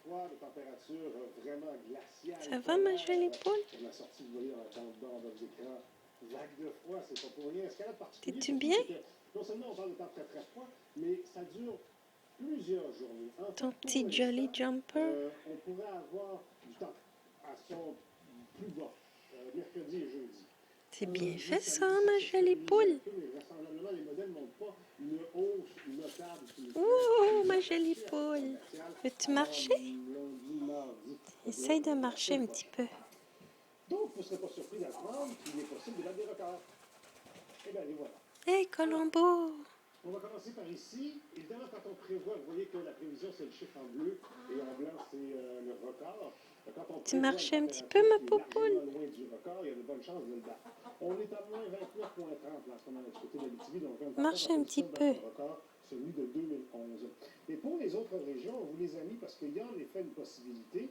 froid, de température vraiment glaciale. Ça va, ma jolie poule? Comme la sortie, vous voyez, dans votre écran, vague de froid, c'est pas pour rien. Ce qu'elle a de particulier, T'es-tu bien? non seulement on parle de temps très très froid, mais ça dure plusieurs journées. En Ton fait, petit jolly jumper? on pourrait avoir du temps à son plus bas, mercredi et jeudi. C'est bien fait ça, ma jolie poule. Vraisemblablement, les modèles n'ont pas une hausse notable. Ouh, ma jolie poule. Veux-tu marcher? Essaye de marcher un petit peu. Donc, vous ne serez pas surpris d'apprendre qu'il est possible de battre des records. Eh bien, les voilà. Hey, Colombo! On va commencer par ici. Évidemment, quand on prévoit, vous voyez que la prévision, c'est le chiffre en bleu et en blanc, c'est le record. Quand on Tu marches un petit peu, ma poule? loin du record, il y a de bonnes chances de le battre. On est à moins 29,30 là, en ce moment, du côté d'Abitibi, donc Marche un petit peu. le record, celui de 2011. Et pour les autres régions, on vous les a mis parce qu'il y a en effet une possibilité.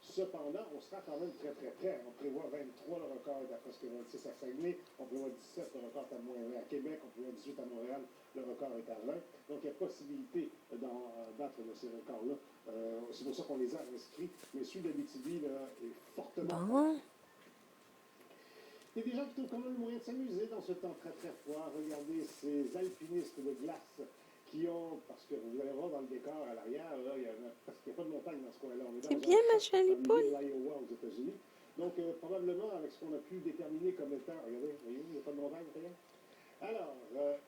Cependant, on sera quand même très très près. On prévoit 23, le record est à presque 26 à Saguenay. On prévoit 17, le record est à moins 20 à Québec. On prévoit 18 à Montréal, le record est à 20. Donc il y a possibilité d'en battre de ces records-là. C'est pour ça qu'on les a inscrits. Mais celui d'Abitibi est fortement... Bon. Il y a des gens qui trouvent quand même le moyen de s'amuser dans ce temps très très froid. Regardez ces alpinistes de glace qui ont, parce que vous allez voir dans le décor à l'arrière, là, il n'y a pas de montagne dans ce coin-là. C'est bien, ma jolie poule. L'Iowa aux États-Unis. Donc, probablement, avec ce qu'on a pu déterminer comme étant, regardez, voyez, il n'y a pas de montagne, rien. Alors,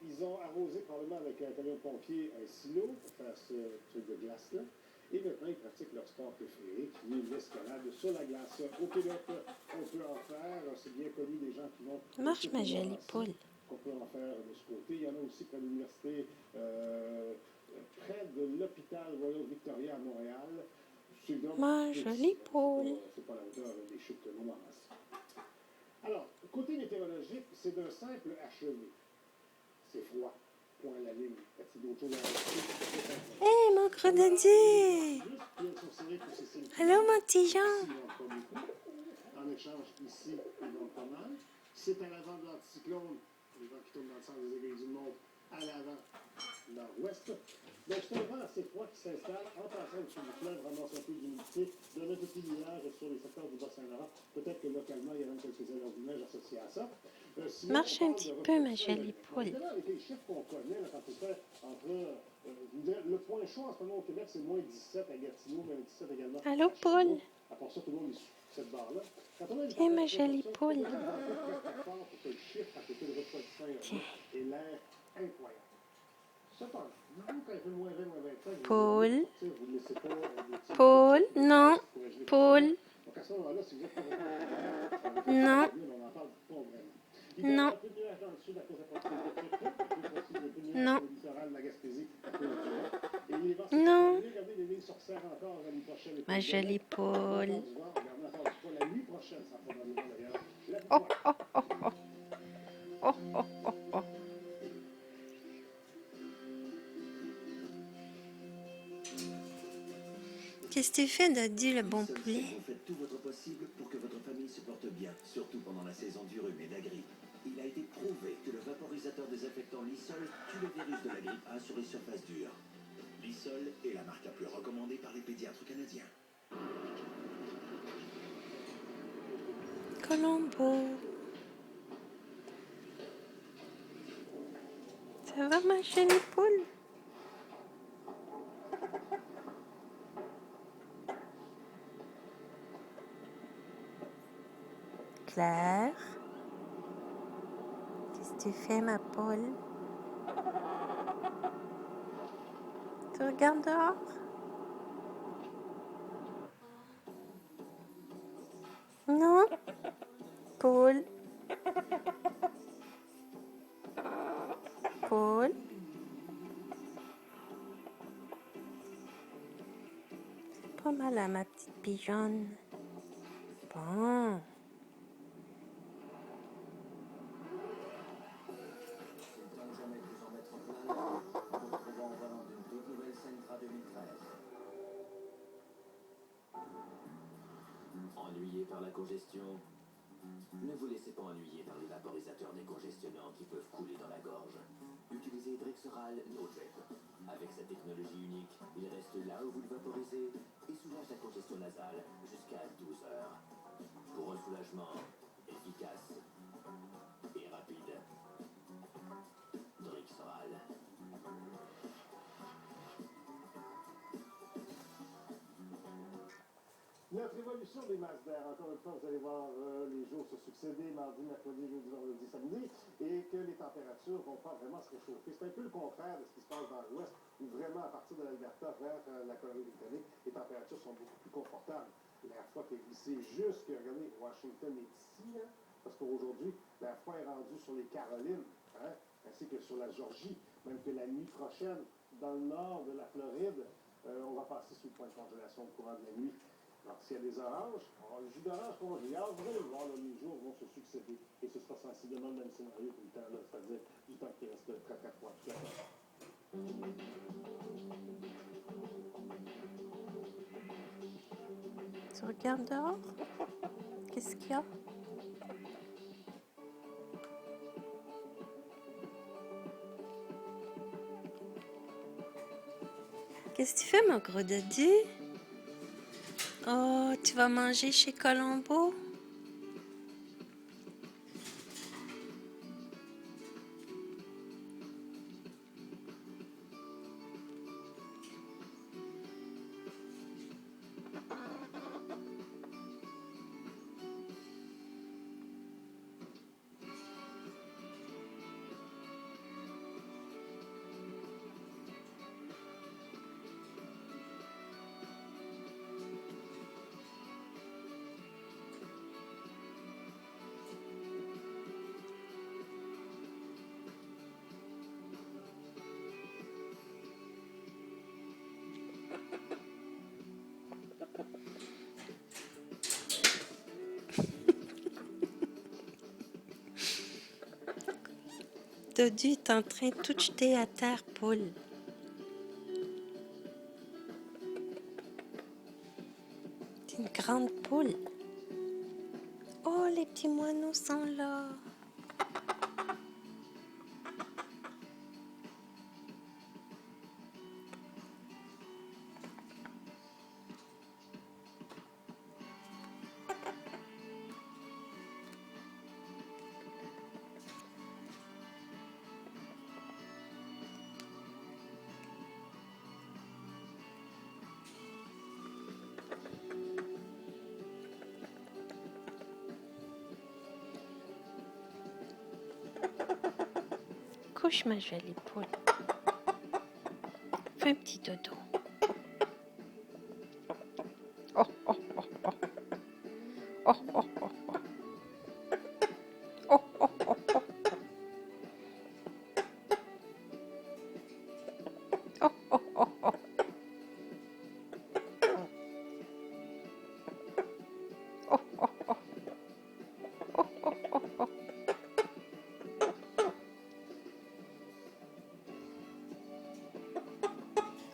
ils ont arrosé probablement avec un camion de pompier un silo pour faire ce truc de glace-là. Et maintenant, ils pratiquent leur sport préféré, qui est l'escalade sur la glace. Au Québec, on peut en faire. C'est bien connu des gens qui vont... Marche, ma jolie poule. Qu'on peut en faire de ce côté. Il y en a aussi près de l'université, près de l'hôpital Royal Victoria à Montréal. Ma jolie poule. C'est pas la hauteur des chutes que l'on amasse. Alors, côté météorologique, c'est d'un simple achevé. C'est froid. Point à la ligne. C'est d'autres choses à Hé, mon grenadier! Allô, mon petit Jean? En échange, ici, ils vont pas mal. C'est à l'avant de l'anticyclone, les vents qui tournent dans le sens des aiguilles du monde, à l'avant, nord-ouest. Donc, c'est un vent assez froid qui s'installe en passant au-dessus du fleuve, ramasse un peu d'humidité, donne un petit nuage sur les secteurs du Bas-Saint-Laurent. Peut-être que localement, il y a même quelques averses de neige associées à ça. Sinon, Marche un petit peu, ma jolie poule. évidemment, avec les chiffres qu'on connaît, là, quand on fait entre... le point chaud en ce moment au Québec, c'est moins 17 à Gatineau, moins 17 également. Allô, poule? À part ça, tout le monde est sous cette barre-là. Tiens, ma jolie poule. Et l'air incroyable. Cependant, quand il fait moins 20, moins 25, Poule. vous ne laissez pas... Poule, non. Poule. Donc à ce moment-là, si vous êtes... Non. On n'en parle pas vraiment. Non. Non. Non. Ma jolie poule. Oh, oh, oh, oh. Oh, oh, oh, oh. Qu'est-ce que tu fais, Daddy, le bon poulet? Vous faites tout votre possible pour que votre famille se porte bien, surtout pendant la saison du rhume et de la grippe. Il a été prouvé que le vaporisateur désinfectant Lysol tue le virus de la grippe A sur les surfaces dures. Lysol est la marque la plus recommandée par les pédiatres canadiens. Colombo. Ça va, ma jolie poule? Claire? Qu'est-ce que tu fais, ma poule? Tu regardes dehors? Non? Poule? Poule? C'est pas mal à ma petite pigeonne. Bon. Ennuyé par la congestion? Ne vous laissez pas ennuyer par les vaporisateurs décongestionnants qui peuvent couler dans la gorge. Utilisez Drexoral No Drip. Avec sa technologie unique, il reste là où vous le vaporisez et soulage la nasale jusqu'à 12 heures. Pour un soulagement efficace et rapide. Drixoral. Notre évolution des masses d'air, encore une fois, vous allez voir les jours se succéder, mardi, mercredi, jeudi, vendredi, samedi, et que les températures vont pas vraiment se réchauffer. C'est un peu le contraire de ce qui se passe dans l'ouest, où vraiment, à partir de l'Alberta vers la Colombie-Britannique, les températures sont beaucoup plus confortables. L'air froid est glissé jusque, regardez, Washington est ici, hein, parce qu'aujourd'hui, l'air froid est rendu sur les Carolines, hein, ainsi que sur la Georgie, même que la nuit prochaine, dans le nord de la Floride, on va passer sous le point de congélation au courant de la nuit. Alors, s'il y a des oranges, le jus d'orange congélateur, vous allez voir, là, les jours vont se succéder. Et ce sera sensiblement le même scénario tout le temps, là, c'est-à-dire du temps qui reste très très froid. Tout à fait. Tu regardes dehors? Qu'est-ce qu'il y a? Qu'est-ce que tu fais, mon gros dodu? Oh, tu vas manger chez Colombo? Dodu est en train de tout jeter à terre, Paul. C'est une grande poule. Oh, les petits moineaux sont là. Couche, ma jolie poule. Fais un petit dodo. Oh, oh, oh, oh. Oh, oh, oh, oh. Oh, oh, oh, oh. Oh, oh, oh, oh. Oh, oh, oh.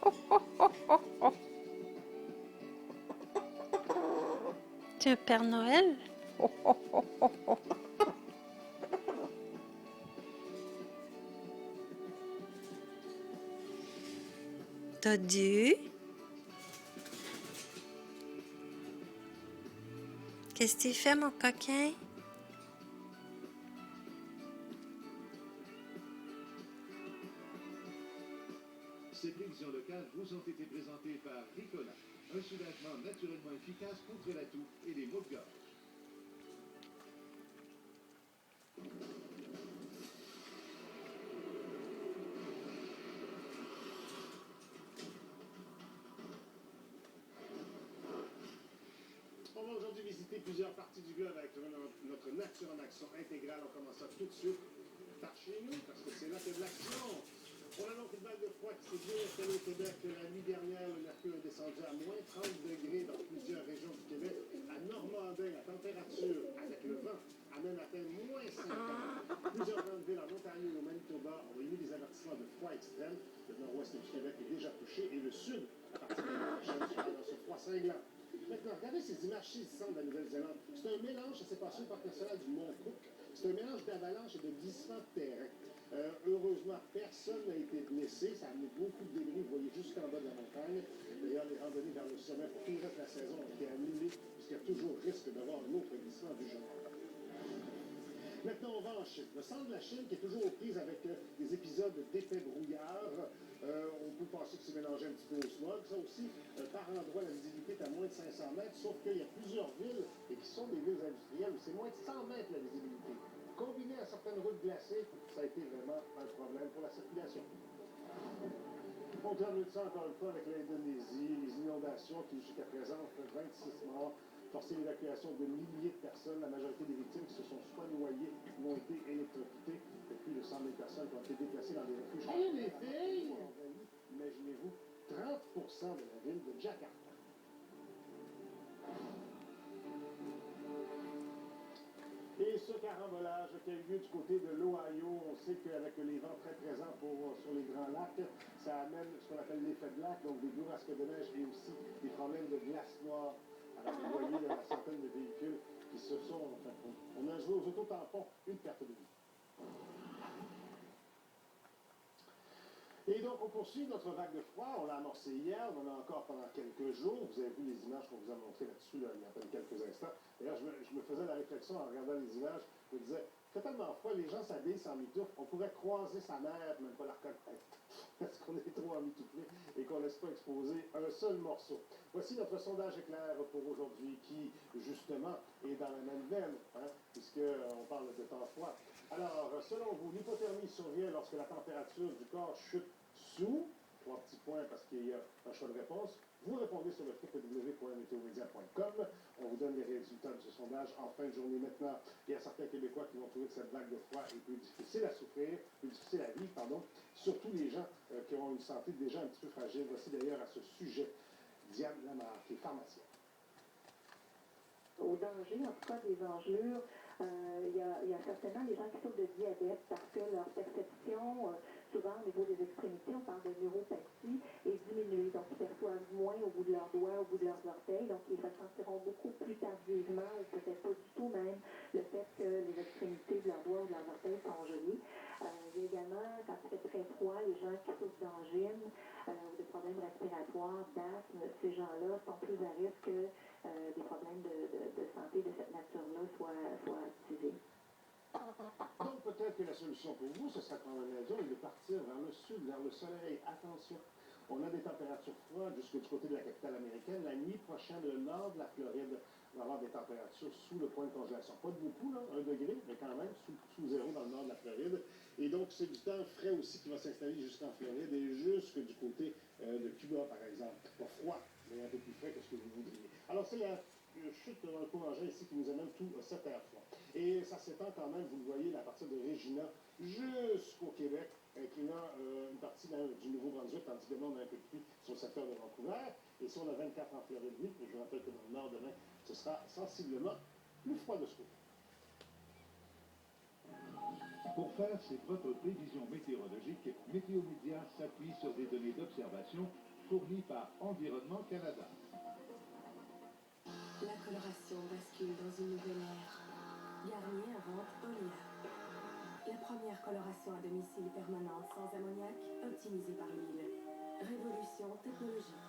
Oh, oh, oh, oh. Tu es un Père Noël? Oh, oh, oh, oh, oh. Dodu? Qu'est-ce que tu fais, mon coquin? Ces prévisions locales vous ont été présentées par Ricola, un soulagement naturellement efficace contre la toux et les maux de gorge. On va aujourd'hui visiter plusieurs parties du globe avec notre nature en action intégrale. On commence ça tout de suite par chez nous, parce que c'est là qu'il y a de l'action. On a donc une vague de froid qui s'est bien installée au Québec la nuit dernière. Le mercure est descendu à moins 30 degrés dans plusieurs régions du Québec. À Normandin, la température, avec le vent, a même atteint moins 50. Plusieurs grandes villes en Ontario et au Manitoba ont émis des avertissements de froid extrême. Le nord-ouest du Québec est déjà touché et le sud, à partir de la prochaine, sera dans ce froid cinglant. Maintenant, regardez ces images saisissantes de la Nouvelle-Zélande. C'est un mélange, ça s'est passé au parc national du Mont Cook. C'est un mélange d'avalanche et de glissement de terrain. Heureusement, personne n'a été blessé. Ça a amené beaucoup de débris, vous voyez, jusqu'en bas de la montagne. D'ailleurs, les randonnées vers le sommet pour tout le reste de la saison ont été annulées. classement du jour. Maintenant, on va en Chine. Le centre de la Chine qui est toujours aux prises avec des épisodes d'épais brouillard. On peut penser que c'est mélangé un petit peu au smog. Ça aussi, par endroit, la visibilité est à moins de 500 mètres, sauf qu'il y a plusieurs villes, et qui sont des villes industrielles, où c'est moins de 100 mètres la visibilité. Combiné à certaines routes glacées, ça a été vraiment un problème pour la circulation. On termine ça encore une fois avec l'Indonésie, les inondations qui jusqu'à présent ont fait 26 morts, forcé l'évacuation de milliers de personnes. La majorité des victimes qui se sont soit noyées ou ont été électrocutées. Et plus de 100 000 personnes qui ont été déplacées dans des refuges. Hey, les filles! Imaginez-vous, 30% de la ville de Jakarta. Et ce carambolage qui a eu lieu du côté de l'Ohio, on sait qu'avec les vents très présents sur les grands lacs, ça amène ce qu'on appelle l'effet de lac, donc des bourrasques de neige et aussi des problèmes de glace noire. Alors vous voyez la centaine de véhicules qui se sont... Enfin, on a joué aux autotampons, une perte de vie. Et donc, on poursuit notre vague de froid. On l'a amorcé hier, on en a encore pendant quelques jours. Vous avez vu les images qu'on vous a montrées là-dessus là, il y a à peine quelques instants. D'ailleurs, je me faisais la réflexion en regardant les images. Je me disais, il fait tellement froid, les gens s'habillent sans mitoufle. On pourrait croiser sa mère, même pas la reconnaître. Parce qu'on est trop emmitouflé et qu'on ne laisse pas exposer un seul morceau. Voici notre sondage éclair pour aujourd'hui qui, justement, est dans la même veine, hein, puisqu'on parle de temps froid. Alors, selon vous, l'hypothermie survient lorsque la température du corps chute sous, 3 petits points parce qu'il y a un choix de réponse. Vous répondez sur le www.meteomedia.com. On vous donne les résultats de ce sondage en fin de journée. Maintenant, il y a certains Québécois qui vont trouver que cette vague de froid est plus difficile à souffrir, plus difficile à vivre, pardon. Surtout les gens qui ont une santé déjà un petit peu fragile. Voici d'ailleurs à ce sujet Diane Lamar, qui est pharmacienne. Au danger, en tout cas des engelures, il y a certainement les gens qui souffrent de diabète parce que leur perception, souvent au niveau des extrémités, on parle de neuropathie, est diminuée. Donc, ils perçoivent moins au bout de leurs doigts, au bout de leurs orteils. Donc, ils ressentiront beaucoup plus tardivement, ou peut-être pas du tout même, le fait que les extrémités de leurs doigts ou de leurs orteils sont gelées. Il y a également, quand il fait très froid, les gens qui souffrent d'angine ou de problèmes respiratoires, d'asthme, ces gens-là sont plus à risque que des problèmes de santé de cette nature-là soient activés. Donc peut-être que la solution pour vous, ce sera quand même l'avion et de partir vers le sud, vers le soleil. Attention, on a des températures froides jusque du côté de la capitale américaine. La nuit prochaine, le nord de la Floride va avoir des températures sous le point de congélation. Pas beaucoup, là, 1 degré, mais quand même sous zéro dans le nord de la Floride. Et donc c'est du temps frais aussi qui va s'installer jusqu'en Floride et jusque du côté de Cuba, par exemple. Pas froid, mais un peu plus frais que ce que vous voudriez. Alors c'est la chute d'un courant ici qui nous amène tout cet air froid. Et ça s'étend quand même, vous le voyez, à partir de Regina jusqu'au Québec, incluant une partie du Nouveau-Brunswick, tandis que demain on a un peu de pluie sur le secteur de Vancouver. Et si on a 24 en Floride, mais je vous rappelle que dans le nord demain, ce sera sensiblement plus froid de ce côté. Pour faire ses propres prévisions météorologiques, Météomédia s'appuie sur des données d'observation fournies par Environnement Canada. La coloration bascule dans une nouvelle ère. Garnier invente Olia. La première coloration à domicile permanente sans ammoniac, optimisée par l'huile. Révolution technologique.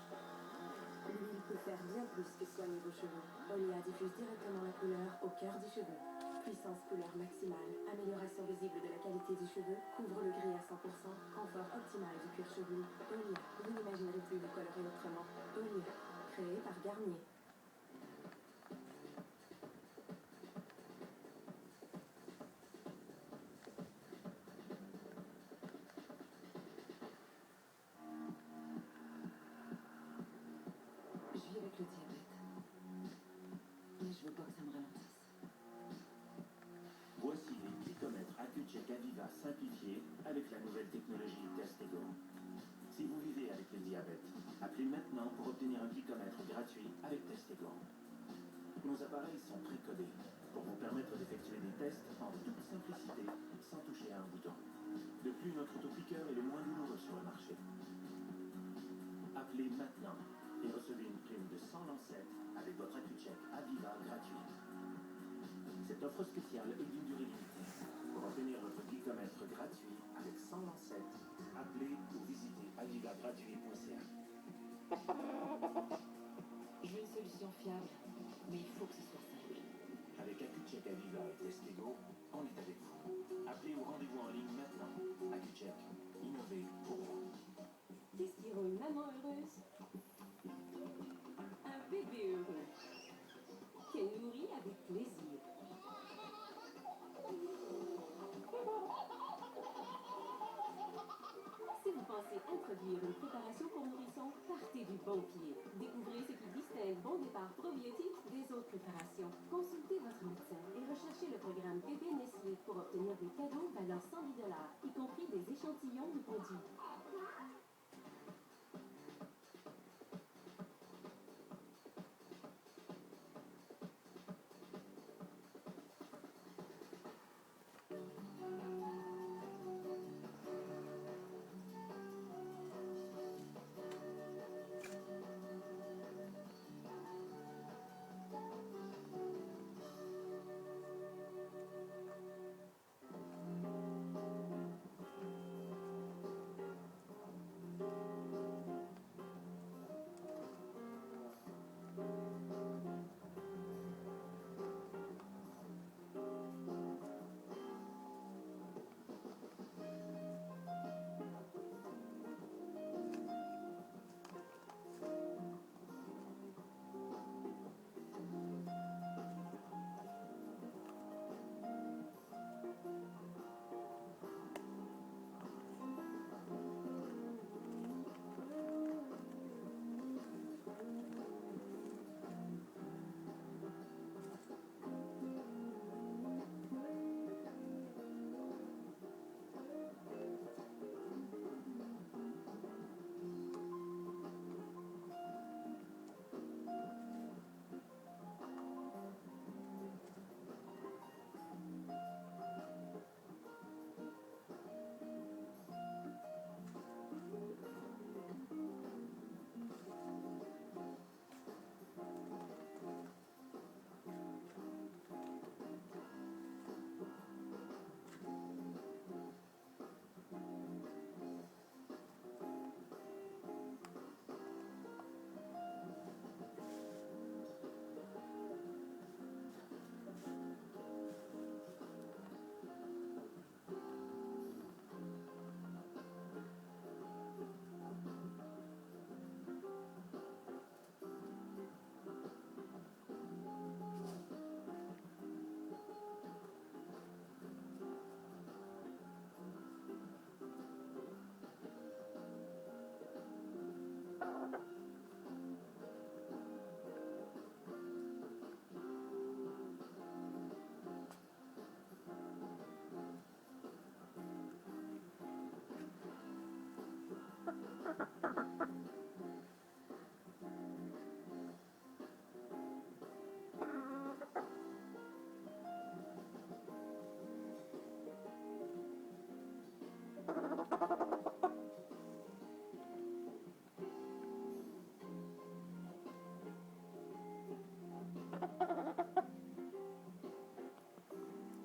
L'huile peut faire bien plus que soigner vos cheveux. Olia diffuse directement la couleur au cœur du cheveu. Puissance couleur maximale, amélioration visible de la qualité du cheveu, couvre le gris à 100%, confort optimal du cuir chevelu. Olia, vous n'imaginerez plus vous colorer autrement. Olia, créé par Garnier. Le diabète. Mais je veux pas que ça me ralentisse. Voici les glycomètres AccuCheck Aviva simplifiés avec la nouvelle technologie Testego. Si vous vivez avec le diabète, appelez maintenant pour obtenir un glycomètre gratuit avec Testego. Nos appareils sont précodés pour vous permettre d'effectuer des tests en toute simplicité sans toucher à un bouton. De plus, notre autopiqueur est le moins douloureux sur le marché. Appelez maintenant et recevez une prime de 100 lancettes avec votre AccuCheck Aviva gratuit. Cette offre spéciale est d'une durée limitée. Pour obtenir votre glycomètre gratuit avec 100 lancettes, appelez ou visitez avivagratuit.ca. Je veux une solution fiable, mais il faut que ce soit simple. Avec Avec Aviva et Testego, on est avec vous. Appelez ou rendez-vous en ligne maintenant. AccuCheck, innover pour vous. Qu'est-ce qui rend une maman heureuse? Un bébé heureux. Qu'elle nourrit avec plaisir. Si vous pensez introduire une préparation pour nourrissons, partez du bon pied. Découvrez ce qui distingue Bon Départ probiotique des autres préparations. Consultez votre médecin et recherchez le programme Bébé Nestlé pour obtenir des cadeaux valeur 110 $, y compris des échantillons de produits.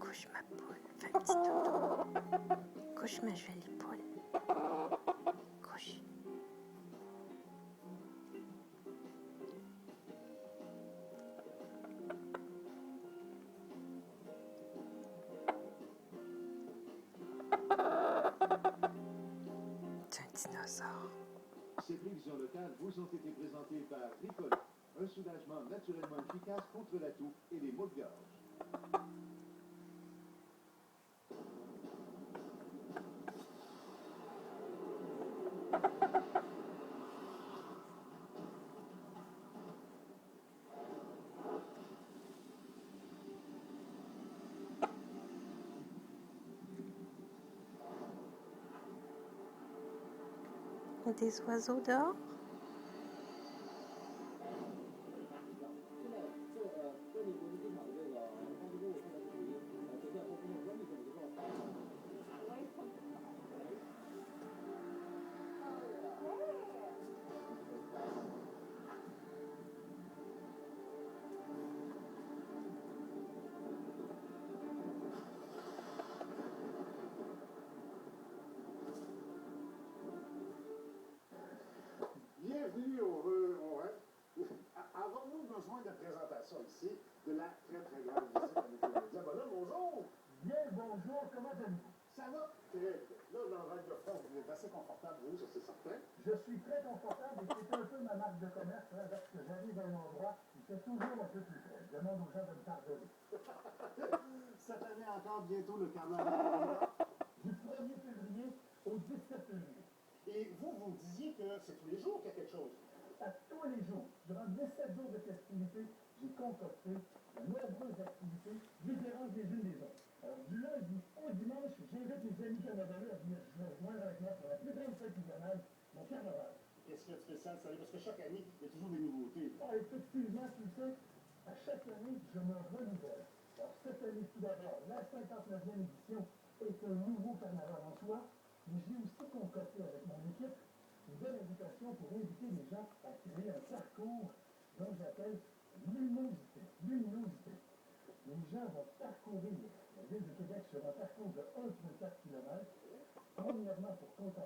Couche ma poule, fais un petit doudou. Couche ma jolie poule. Couche. C'est un dinosaure. Ces prévisions locales vous ont été présentées par Ricola, un soulagement naturellement efficace contre la toux et les maux de gorge. Des oiseaux dehors? Bienvenue Avons-nous besoin de présentation ici? de la très très grande visite à Météo-Média. Bonhomme, bonjour! Bien, bonjour, comment allez-vous? Ça va très bien. Là, dans le Vague de France, vous êtes assez confortable, vous, ça c'est certain. Je suis très confortable et c'est un peu ma marque de commerce, hein, lorsque j'arrive à un endroit, il fait toujours un peu plus frais. Je demande aux gens de me pardonner. Cette année encore, bientôt le carnaval. Du 1er février au 17 février. Et vous, vous disiez que c'est tous les jours qu'il y a quelque chose. À tous les jours, durant 17 jours de festivités, j'ai concocté de nombreuses activités différentes les unes des autres. Alors, du lundi au dimanche, j'invite mes amis carnavaleux à venir se rejoindre avec moi pour la plus grande fête hivernale, mon carnaval. Qu'est-ce qu'il y a de spécial cette année? Parce que chaque année, il y a toujours des nouveautés. Ah, effectivement, tu sais, à chaque année, je me renouvelle. Alors, cette année, tout d'abord, la 59e édition est un nouveau carnaval en soi, mais j'ai aussi concocté avec mon équipe une belle invitation pour inviter les gens à créer un parcours dont j'appelle luminosité. Luminosité. Les gens vont parcourir la ville de Québec sur un parcours de 1,4 km, premièrement pour contempler